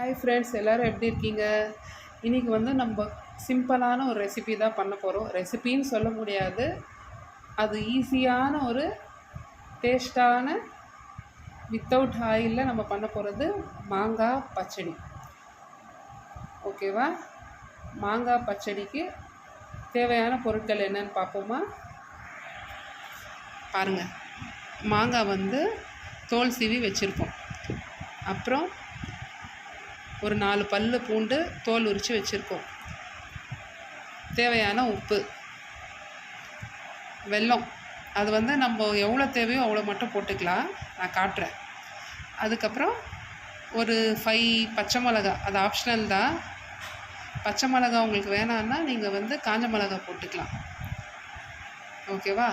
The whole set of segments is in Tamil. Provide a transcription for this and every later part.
ஹாய் ஃப்ரெண்ட்ஸ், எல்லோரும் எப்படி இருக்கீங்க? இன்றைக்கி நம்ம சிம்பிளான ஒரு ரெசிபி தான் பண்ண போகிறோம். ரெசிபின்னு சொல்ல முடியாது, அது ஈஸியான ஒரு டேஸ்டான வித்தவுட் ஆயிலில் நம்ம பண்ண போகிறது மாங்காய் பச்சடி. ஓகேவா? மாங்காய் பச்சடிக்கு தேவையான பொருட்கள் என்னன்னு பார்ப்போமா? பாருங்கள், மாங்காய் தோல் சீவி வச்சுருக்கோம். அப்புறம் ஒரு 4 பல்லு பூண்டு தோல் உரித்து வச்சுருக்கோம். தேவையான உப்பு, வெல்லம், அது நம்ம எவ்வளோ தேவையோ அவ்வளோ மட்டும் போட்டுக்கலாம், நான் காட்டுறேன். அதுக்கப்புறம் ஒரு 5 பச்சை மிளகா, அது ஆப்ஷனல் தான். பச்சை மிளகா உங்களுக்கு வேணான்னா நீங்கள் காஞ்ச மிளகா போட்டுக்கலாம். ஓகேவா?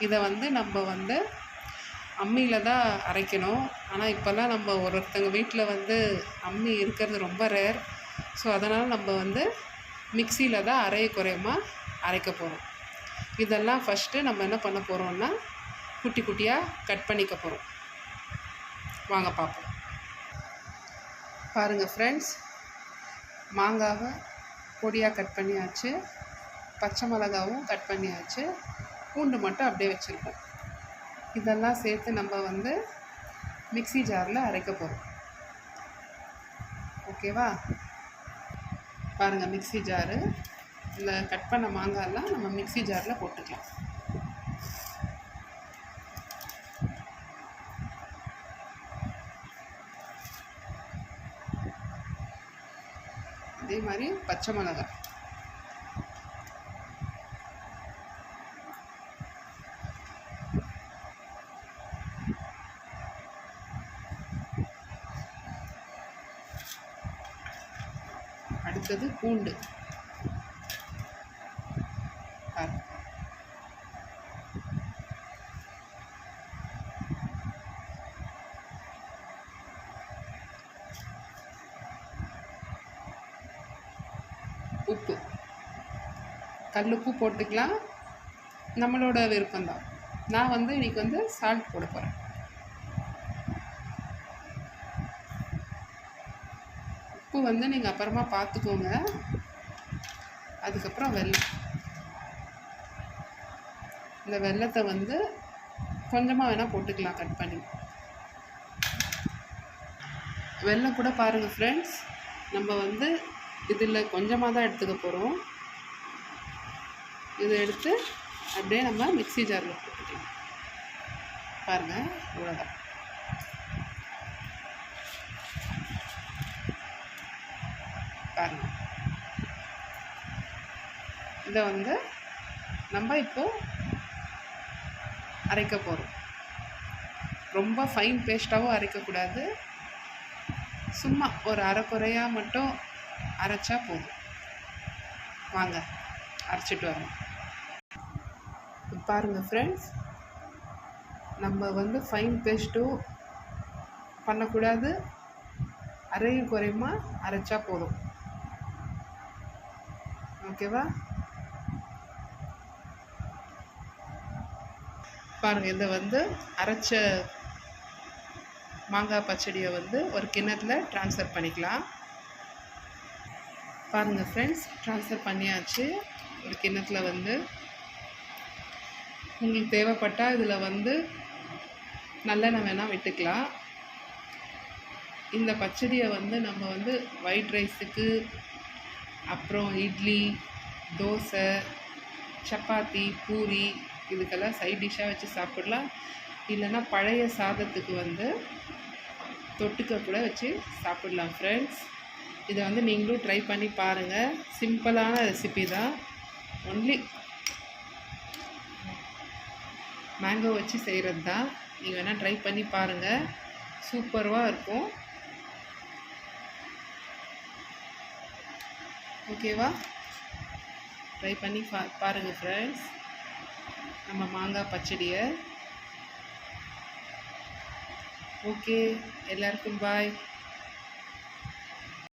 இதை நம்ம அம்மியில் தான் அரைக்கணும். ஆனால் இப்போல்லாம் நம்ம ஒருத்தங்க வீட்டில் அம்மி இருக்கிறது ரொம்ப ரேர். ஸோ அதனால் நம்ம மிக்சியில் தான் குறையமாக அரைக்க போகிறோம். இதெல்லாம் ஃபஸ்ட்டு நம்ம என்ன பண்ண போகிறோம்னா குட்டி குட்டியாக கட் பண்ணிக்க போகிறோம். வாங்க பார்ப்போம். பாருங்கள் ஃப்ரெண்ட்ஸ், மாங்காவை பொடியாக கட் பண்ணியாச்சு, பச்சை மிளகாவும் கட் பண்ணியாச்சு, பூண்டு மட்டும் அப்படியே வச்சுருக்கோம். இதெல்லாம் சேர்த்து நம்ம மிக்ஸி ஜாரில் அரைக்க போகிறோம். ஓகேவா? பாருங்கள், மிக்ஸி ஜாரு, இந்த கட் பண்ண மாங்காயெல்லாம் நம்ம மிக்ஸி ஜாரில் போட்டுக்கலாம். அதே மாதிரி பச்சை மிளகாய், அடுத்தது பூண்டு, உப்பு, கல்லுப்பு போட்டுக்கலாம், நம்மளோட விருப்பம்தான். நான் இன்றைக்கி சால்ட் போட போகிறேன். உப்பு நீங்கள் அப்புறமா பார்த்துக்கோங்க. அதுக்கப்புறம் வெல்லம், இந்த வெல்லத்தை கொஞ்சமாக வேணால் போட்டுக்கலாம் கட் பண்ணி. வெல்லம் கூட பாருங்கள் ஃப்ரெண்ட்ஸ், நம்ம இதில் கொஞ்சமாக தான் எடுத்துக்க போகிறோம். இதை எடுத்து அப்படியே நம்ம மிக்ஸி ஜாரில் போட்டுக்கலாம். பாருங்கள், இவ்வளோதான். பாருங்கள், இதை நம்ம இப்போது அரைக்க போகிறோம். ரொம்ப ஃபைன் பேஸ்ட்டாகவும் அரைக்கக்கூடாது, சும்மா ஒரு அரைக்குறையாக மட்டும் அரைச்சா போதும். வாங்க அரைச்சிட்டு வரோம். பாருங்கள் ஃப்ரெண்ட்ஸ், நம்ம ஃபைன் பேஸ்ட்டும் பண்ணக்கூடாது, அரையும் குறையுமா அரைச்சா போதும். ஓகேவா? பாருங்கள், இதை அரைச்ச மாங்காய் பச்சடியை ஒரு கிண்ணத்தில் ட்ரான்ஸ்ஃபர் பண்ணிக்கலாம். பாருங்கள் ஃப்ரெண்ட்ஸ், ட்ரான்ஸ்ஃபர் பண்ணியாச்சு. ஒரு கிண்ணத்தில் உங்களுக்கு தேவைப்பட்டால் இதில் நல்லெண்ணெய் வேணால் விட்டுக்கலாம். இந்த பச்சடியை நம்ம ஒயிட் ரைஸுக்கு, அப்புறம் இட்லி, தோசை, சப்பாத்தி, பூரி, இதுக்கெல்லாம் சைட் டிஷ்ஷாக வச்சு சாப்பிடலாம். இல்லைன்னா பழைய சாதத்துக்கு தொட்டுக்க கூட வச்சு சாப்பிடலாம். ஃப்ரெண்ட்ஸ், இதை நீங்களும் ட்ரை பண்ணி பாருங்கள். சிம்பிளான ரெசிபி தான், ஒன்லி மேங்கோ வச்சு செய்கிறது தான். நீங்கள் வேணால் ட்ரை பண்ணி பாருங்கள், சூப்பராக இருக்கும். ஓகேவா? ட்ரை பண்ணி பாருங்கள் ஃப்ரெண்ட்ஸ், நம்ம மாங்காய் பச்சடியை. ஓகே, எல்லாருக்கும் பாய்.